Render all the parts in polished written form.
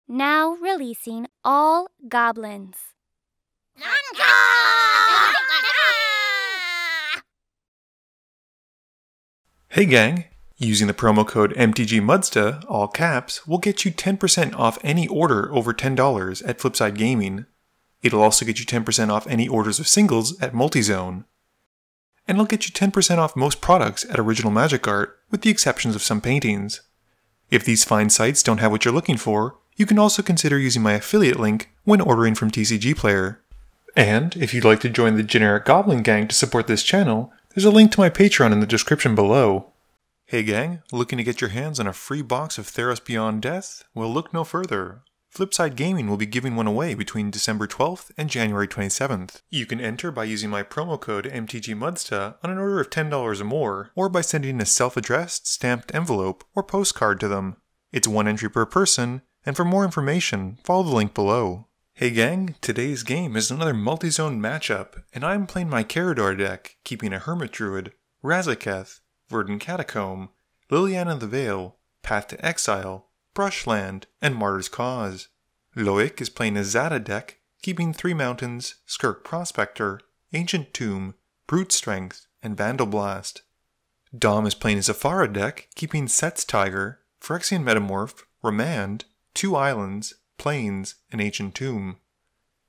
Now releasing all goblins. Hey gang! Using the promo code MTGMudsta, all caps, will get you 10% off any order over $10 at Flipside Gaming. It'll also get you 10% off any orders of singles at Multizone. And it'll get you 10% off most products at Original Magic Art, with the exceptions of some paintings. If these fine sites don't have what you're looking for, you can also consider using my affiliate link when ordering from TCG Player. And if you'd like to join the generic Goblin Gang to support this channel, there's a link to my Patreon in the description below. Hey gang, looking to get your hands on a free box of Theros Beyond Death? Well, look no further. Flipside Gaming will be giving one away between December 12th and January 27th. You can enter by using my promo code MTGMudsta on an order of $10 or more, or by sending a self-addressed, stamped envelope or postcard to them. It's one entry per person, and for more information, follow the link below. Hey gang, today's game is another multi-zone matchup, and I'm playing my Karador deck, keeping a Hermit Druid, Razaketh, Verdant Catacomb, Liliana the Veil, Path to Exile, Brushland, and Martyr's Cause. Loic is playing a Zada deck, keeping 3 mountains, Skirk Prospector, Ancient Tomb, Brute Strength, and Vandal Blast. Dom is playing his Ephara deck, keeping Set's Tiger, Phyrexian Metamorph, Remand, 2 Islands, Plains, and Ancient Tomb.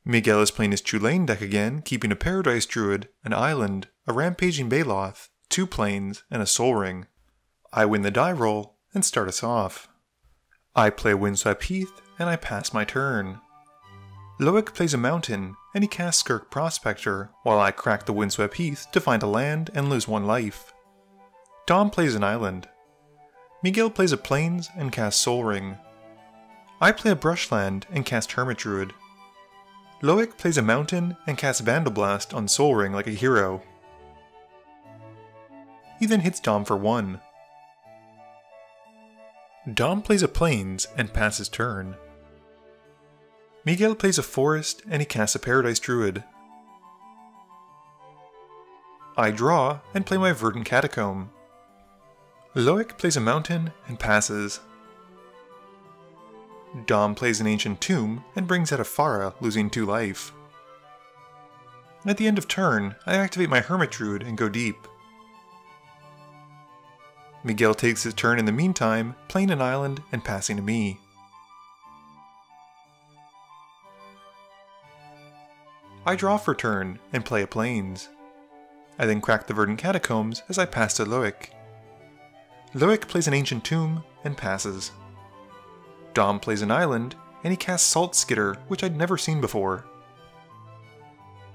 Miguel is playing his Chulane deck again, keeping a Paradise Druid, an Island, a Rampaging Baloth, 2 Plains, and a Soul Ring. I win the die roll and start us off. I play Windswept Heath, and I pass my turn. Loic plays a mountain, and he casts Skirk Prospector, while I crack the Windswept Heath to find a land and lose 1 life. Dom plays an island. Miguel plays a Plains and casts Soul Ring. I play a Brushland and cast Hermit Druid. Loic plays a mountain and casts Vandal Blast on Soul Ring like a hero. He then hits Dom for 1. Dom plays a Plains and passes turn. Miguel plays a Forest and he casts a Paradise Druid. I draw and play my Verdant Catacomb. Loic plays a Mountain and passes. Dom plays an Ancient Tomb and brings out Ephara, losing 2 life. At the end of turn, I activate my Hermit Druid and go deep. Miguel takes his turn in the meantime, playing an island and passing to me. I draw for turn and play a Plains. I then crack the Verdant Catacombs as I pass to Loic. Loic plays an Ancient Tomb and passes. Dom plays an island and he casts Salt Skitter, which I'd never seen before.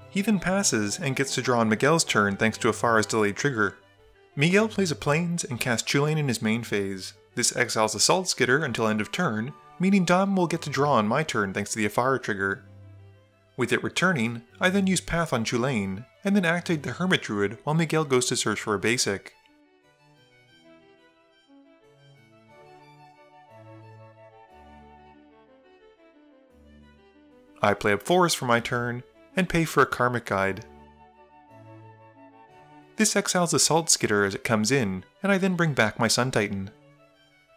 He then passes and gets to draw on Miguel's turn thanks to Ephara's delayed trigger. Miguel plays a Plains and casts Chulane in his main phase. This exiles a Salt Skitter until end of turn, meaning Dom will get to draw on my turn thanks to the Ephara trigger. With it returning, I then use Path on Chulane, and then activate the Hermit Druid while Miguel goes to search for a basic. I play a Forest for my turn, and pay for a Karmic Guide. This exiles the Salt Skitter as it comes in, and I then bring back my Sun Titan.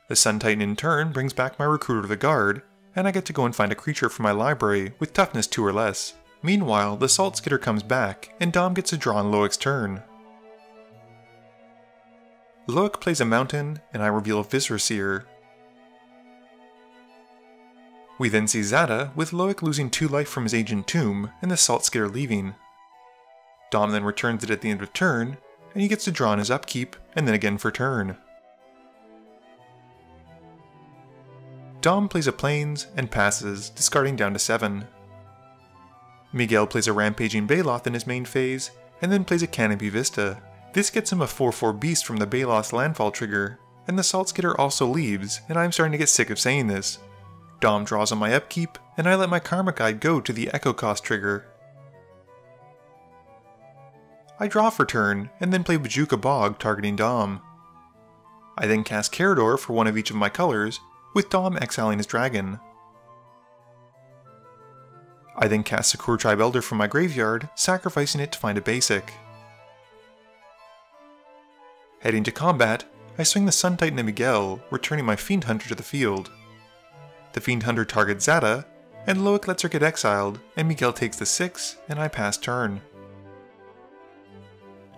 The Sun Titan in turn brings back my Recruiter of the Guard, and I get to go and find a creature from my library with toughness 2 or less. Meanwhile, the Salt Skitter comes back, and Dom gets to draw on Loic's turn. Loic plays a mountain, and I reveal a Viscera Seer. We then see Zada, with Loic losing 2 life from his Ancient Tomb, and the Salt Skitter leaving. Dom then returns it at the end of turn, and he gets to draw on his upkeep, and then again for turn. Dom plays a Plains and passes, discarding down to 7. Miguel plays a Rampaging Baloth in his main phase, and then plays a Canopy Vista. This gets him a 4/4 Beast from the Baloth's landfall trigger, and the Salt Skitter also leaves, and I'm starting to get sick of saying this. Dom draws on my upkeep, and I let my Karmic Guide go to the Echo Cost trigger. I draw for turn, and then play Bojuka Bog targeting Dom. I then cast Karador for 1 of each of my colors, with Dom exiling his dragon. I then cast Sakura Tribe Elder from my graveyard, sacrificing it to find a basic. Heading to combat, I swing the Sun Titan at Miguel, returning my Fiend Hunter to the field. the Fiend Hunter targets Zada, and Loic lets her get exiled, and Miguel takes the 6, and I pass turn.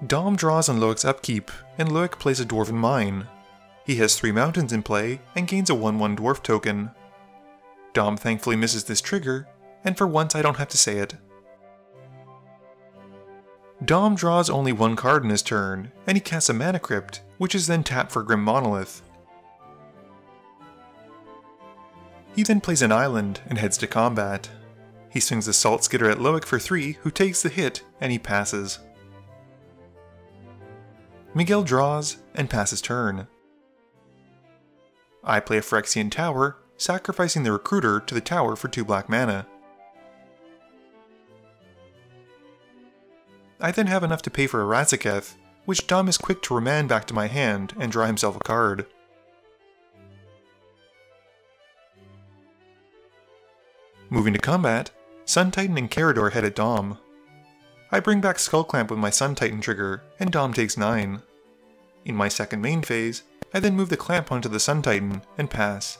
Dom draws on Loic's upkeep, and Loic plays a Dwarven Mine. He has 3 mountains in play, and gains a 1/1 dwarf token. Dom thankfully misses this trigger, and for once I don't have to say it. Dom draws only 1 card in his turn, and he casts a Mana Crypt, which is then tapped for Grim Monolith. He then plays an island and heads to combat. He swings a Salt Skidder at Loic for 3, who takes the hit, and he passes. Miguel draws and passes turn. I play a Phyrexian Tower, sacrificing the Recruiter to the tower for 2 black mana. I then have enough to pay for a Razaketh, which Dom is quick to remand back to my hand and draw himself a card. Moving to combat, Sun Titan and Karador head at Dom. I bring back Skull Clamp with my Sun Titan trigger, and Dom takes 9. In my second main phase, I then move the Clamp onto the Sun Titan and pass.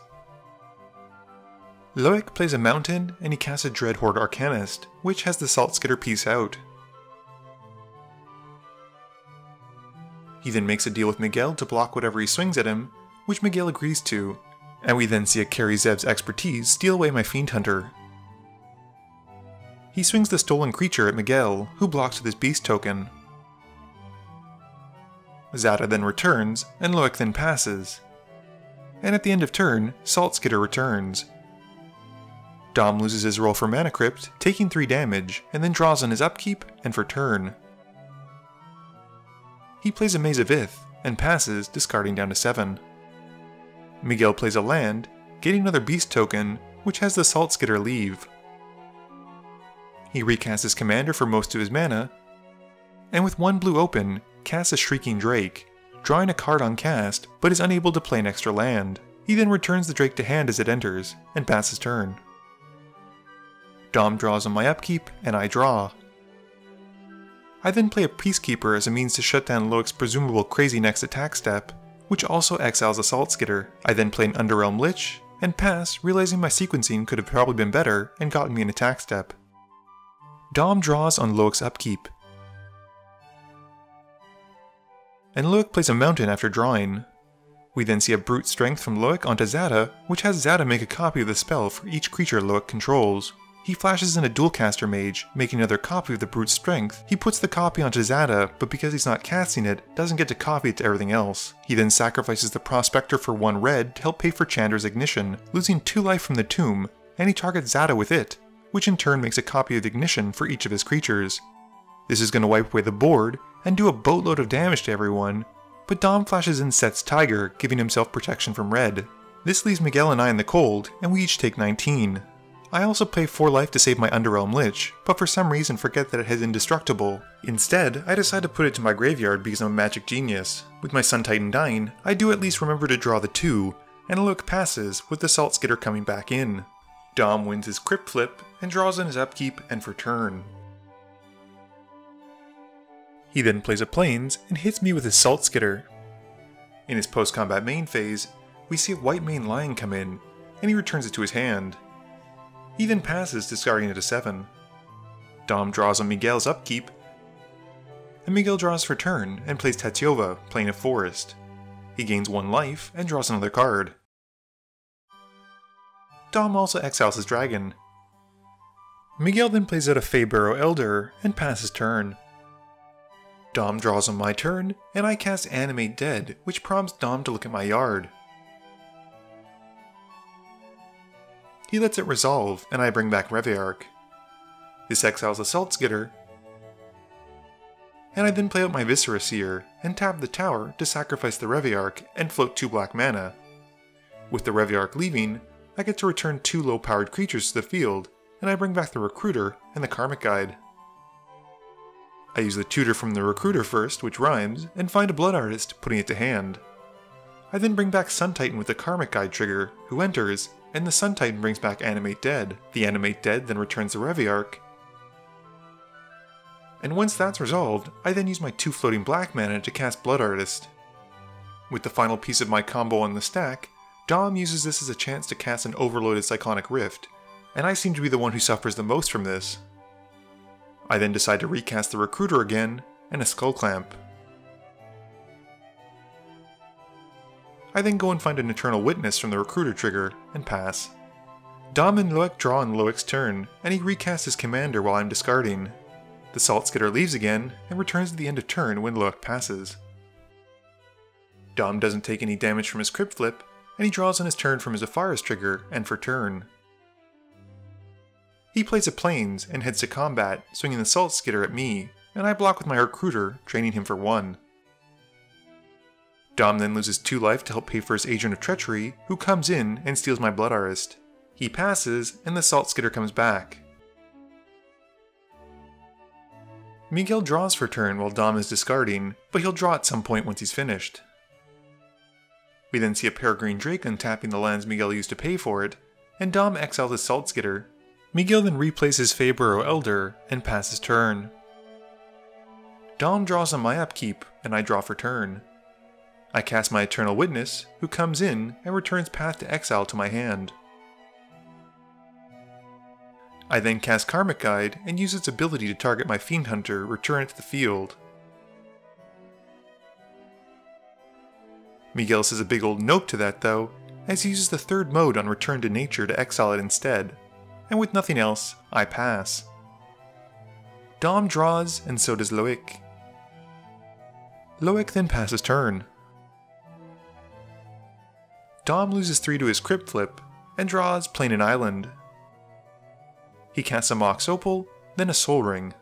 Loic plays a mountain and he casts a Dreadhorde Arcanist, which has the Salt Skidder piece out. He then makes a deal with Miguel to block whatever he swings at him, which Miguel agrees to, and we then see a Kari Zev's expertise steal away my Fiend Hunter. He swings the Stolen Creature at Miguel, who blocks with his Beast token. Zada then returns, and Loic then passes. And at the end of turn, Salt Skidder returns. Dom loses his roll for Mana Crypt, taking 3 damage, and then draws on his upkeep and for turn. He plays a Maze of Ith, and passes, discarding down to 7. Miguel plays a land, getting another Beast token, which has the Salt Skidder leave. He recasts his commander for most of his mana, and with 1 blue open, casts a Shrieking Drake, drawing a card on cast, but is unable to play an extra land. He then returns the Drake to hand as it enters, and passes turn. Dom draws on my upkeep, and I draw. I then play a Peacekeeper as a means to shut down Loic's presumable Crazy Next attack step, which also exiles a Salt Skidder. I then play an Underrealm Lich, and pass, realizing my sequencing could have probably been better and gotten me an attack step. Dom draws on Loic's upkeep, and Loic plays a mountain after drawing. We then see a Brute Strength from Loic onto Zada, which has Zada make a copy of the spell for each creature Loic controls. He flashes in a Dualcaster Mage, making another copy of the Brute Strength. He puts the copy onto Zada, but because he's not casting it, doesn't get to copy it to everything else. He then sacrifices the Prospector for 1 red to help pay for Chandra's Ignition, losing 2 life from the tomb, and he targets Zada with it, which in turn makes a copy of Ignition for each of his creatures. This is going to wipe away the board, and do a boatload of damage to everyone, but Dom flashes in Set's Tiger, giving himself protection from red. This leaves Miguel and I in the cold, and we each take 19. I also pay 4 life to save my Underrealm Lich, but for some reason forget that it has Indestructible. Instead, I decide to put it to my graveyard because I'm a magic genius. With my Sun Titan dying, I do at least remember to draw the 2, and Loic passes, with the Salt Skidder coming back in. Dom wins his Crypt Flip, and draws on his upkeep and for turn. He then plays a Plains, and hits me with his Salt Skidder. In his post-combat main phase, we see a White Mane Lion come in, and he returns it to his hand. He then passes, discarding it to 7. Dom draws on Miguel's upkeep, and Miguel draws for turn and plays Tatyova, playing a Forest. He gains 1 life and draws another card. Dom also exiles his dragon. Miguel then plays out a Feybarrow Elder and passes turn. Dom draws on my turn, and I cast Animate Dead, which prompts Dom to look at my yard. He lets it resolve, and I bring back Reveillark. This exiles a Salt Skidder, and I then play out my Viscera Seer, and tap the tower to sacrifice the Reveillark and float 2 black mana. With the Reveillark leaving, I get to return 2 low-powered creatures to the field, and I bring back the Recruiter and the Karmic Guide. I use the tutor from the Recruiter first, which rhymes, and find a Blood Artist, putting it to hand. I then bring back Sun Titan with the Karmic Guide trigger, who enters, and the Sun Titan brings back Animate Dead. The Animate Dead then returns the Reveillark, and once that's resolved, I then use my 2 floating black mana to cast Blood Artist. With the final piece of my combo on the stack, Dom uses this as a chance to cast an overloaded Cyclonic Rift, and I seem to be the one who suffers the most from this. I then decide to recast the Recruiter again, and a Skull Clamp. I then go and find an Eternal Witness from the Recruiter trigger, and pass. Dom and Loic draw on Loic's turn, and he recasts his commander while I'm discarding. The Salt Skidder leaves again, and returns at the end of turn when Loic passes. Dom doesn't take any damage from his Crypt Flip, and he draws on his turn from his Ephara's trigger, and for turn. He plays a Plains and heads to combat, swinging the Salt Skidder at me, and I block with my Recruiter, draining him for 1. Dom then loses 2 life to help pay for his Agent of Treachery, who comes in and steals my Blood Artist. He passes, and the Salt Skidder comes back. Miguel draws for turn while Dom is discarding, but he'll draw at some point once he's finished. We then see a Peregrine Drake untapping the lands Miguel used to pay for it, and Dom exiles his Salt Skidder. Miguel then replays his Feyburrow Elder, and passes turn. Dom draws on my upkeep, and I draw for turn. I cast my Eternal Witness, who comes in and returns Path to Exile to my hand. I then cast Karmic Guide and use its ability to target my Fiend Hunter, return it to the field. Miguel says a big old nope to that though, as he uses the 3rd mode on Return to Nature to exile it instead, and with nothing else, I pass. Dom draws, and so does Loic. Loic then passes turn. Dom loses 3 to his Crypt Flip, and draws Plain and Island. He casts a Mox Opal, then a Soul Ring.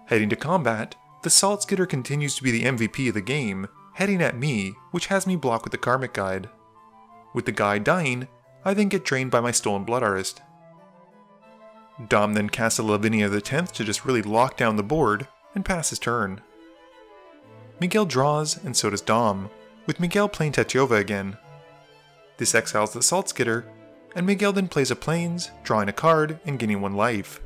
Heading to combat, the Salt Skidder continues to be the MVP of the game, heading at me, which has me block with the Karmic Guide. With the guide dying, I then get drained by my Stolen Blood Artist. Dom then casts a Lavinia of the 10th to just really lock down the board, and passes turn. Miguel draws, and so does Dom, with Miguel playing Tetiova again. This exiles the Salt Skidder, and Miguel then plays a Plains, drawing a card, and gaining 1 life.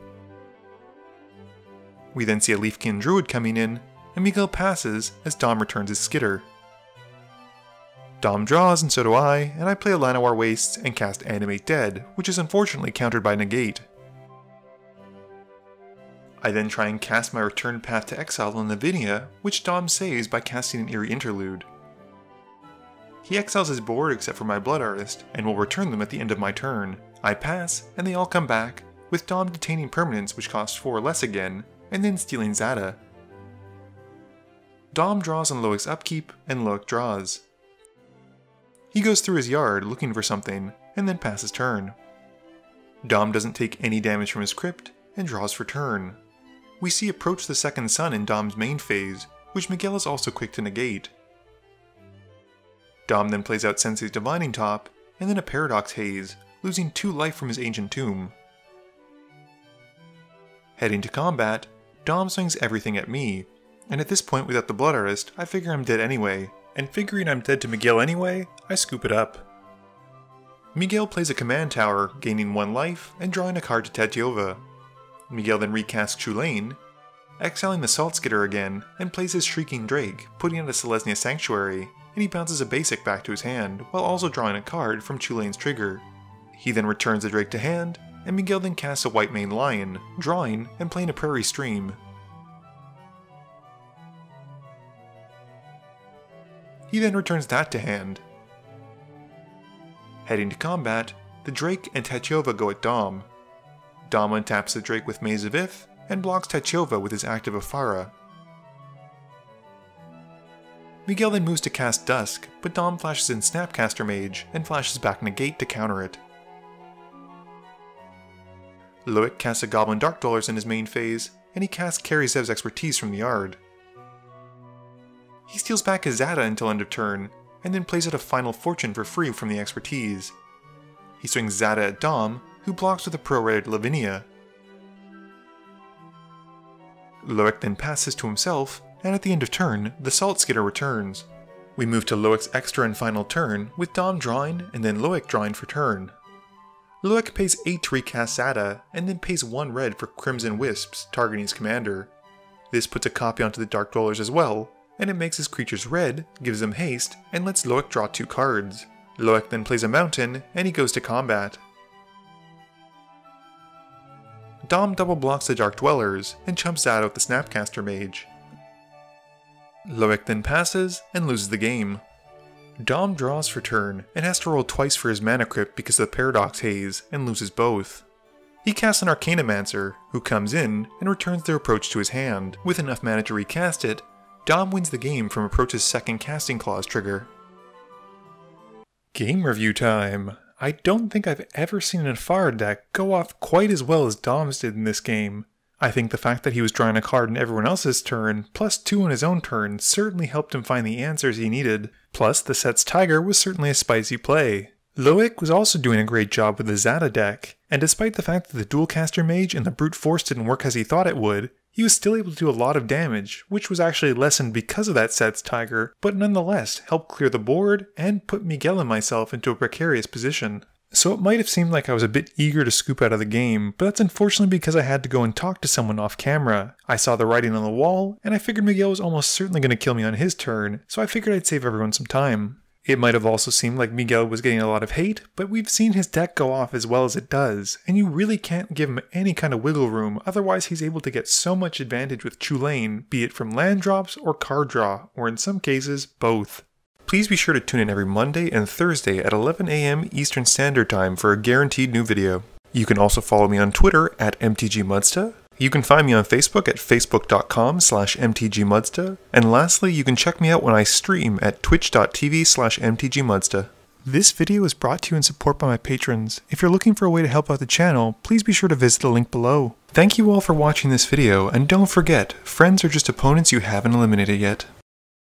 We then see a Leafkin Druid coming in, and Miguel passes as Dom returns his Skidder. Dom draws, and so do I, and I play a Llanowar Wastes and cast Animate Dead, which is unfortunately countered by Negate. I then try and cast my Return Path to Exile on Lavinia, which Dom saves by casting an Eerie Interlude. He exiles his board except for my Blood Artist, and will return them at the end of my turn. I pass, and they all come back, with Dom detaining permanents which cost 4 less again, and then stealing Zada. Dom draws on Loic's upkeep, and Loic draws. He goes through his yard looking for something, and then passes turn. Dom doesn't take any damage from his crypt, and draws for turn. We see Approach the Second Sun in Dom's main phase, which Miguel is also quick to negate. Dom then plays out Sensei's Divining Top, and then a Paradox Haze, losing 2 life from his Ancient Tomb. Heading to combat, Dom swings everything at me, and at this point without the Blood Artist, I figure I'm dead anyway, and figuring I'm dead to Miguel anyway, I scoop it up. Miguel plays a Command Tower, gaining 1 life, and drawing a card to Tetiova. Miguel then recasts Chulane, exiling the Salt Skidder again, and plays his Shrieking Drake, putting out a Selesnya Sanctuary, and he bounces a basic back to his hand, while also drawing a card from Chulane's trigger. He then returns the Drake to hand, and Miguel then casts a White Mane Lion, drawing and playing a Prairie Stream. He then returns that to hand. Heading to combat, the Drake and Tetiova go at Dom. Dom untaps the Drake with Maze of Ith, and blocks Tetiova with his active Ephara. Miguel then moves to cast Dusk, but Dom flashes in Snapcaster Mage, and flashes back Negate to counter it. Loic casts a Goblin Dark Dwellers in his main phase, and he casts Carry Zev's Expertise from the yard. He steals back his Zada until end of turn, and then plays out a Final Fortune for free from the Expertise. He swings Zada at Dom, who blocks with a pro-rated Lavinia. Loic then passes to himself, and at the end of turn, the Salt Skidder returns. We move to Loic's extra and final turn, with Dom drawing and then Loic drawing for turn. Loic pays 8 to recast Zada, and then pays 1 red for Crimson Wisps, targeting his commander. This puts a copy onto the Dark Dwellers as well, and it makes his creatures red, gives them haste, and lets Loic draw 2 cards. Loic then plays a mountain, and he goes to combat. Dom double blocks the Dark Dwellers, and chumps Zada with the Snapcaster Mage. Loic then passes, and loses the game. Dom draws for turn, and has to roll twice for his mana crypt because of the Paradox Haze, and loses both. He casts an Arcanomancer, who comes in, and returns their Approach to his hand. With enough mana to recast it, Dom wins the game from Approach's second casting clause trigger. Game review time! I don't think I've ever seen an Ephara deck go off quite as well as Dom's did in this game. I think the fact that he was drawing a card in everyone else's turn, plus 2 on his own turn, certainly helped him find the answers he needed. Plus, the set's Tiger was certainly a spicy play. Loic was also doing a great job with the Zada deck, and despite the fact that the Dualcaster Mage and the Brute Force didn't work as he thought it would, he was still able to do a lot of damage, which was actually lessened because of that set's Tiger, but nonetheless helped clear the board and put Miguel and myself into a precarious position. So it might have seemed like I was a bit eager to scoop out of the game, but that's unfortunately because I had to go and talk to someone off camera. I saw the writing on the wall, and I figured Miguel was almost certainly going to kill me on his turn, so I figured I'd save everyone some time. It might have also seemed like Miguel was getting a lot of hate, but we've seen his deck go off as well as it does, and you really can't give him any kind of wiggle room, otherwise he's able to get so much advantage with Chulane, be it from land drops or card draw, or in some cases, both. Please be sure to tune in every Monday and Thursday at 11 AM Eastern Standard Time for a guaranteed new video. You can also follow me on Twitter at MTGMudsta. You can find me on Facebook at facebook.com/mtgmudsta. And lastly, you can check me out when I stream at twitch.tv/mtgmudsta. This video is brought to you in support by my patrons. If you're looking for a way to help out the channel, please be sure to visit the link below. Thank you all for watching this video, and don't forget, friends are just opponents you haven't eliminated yet.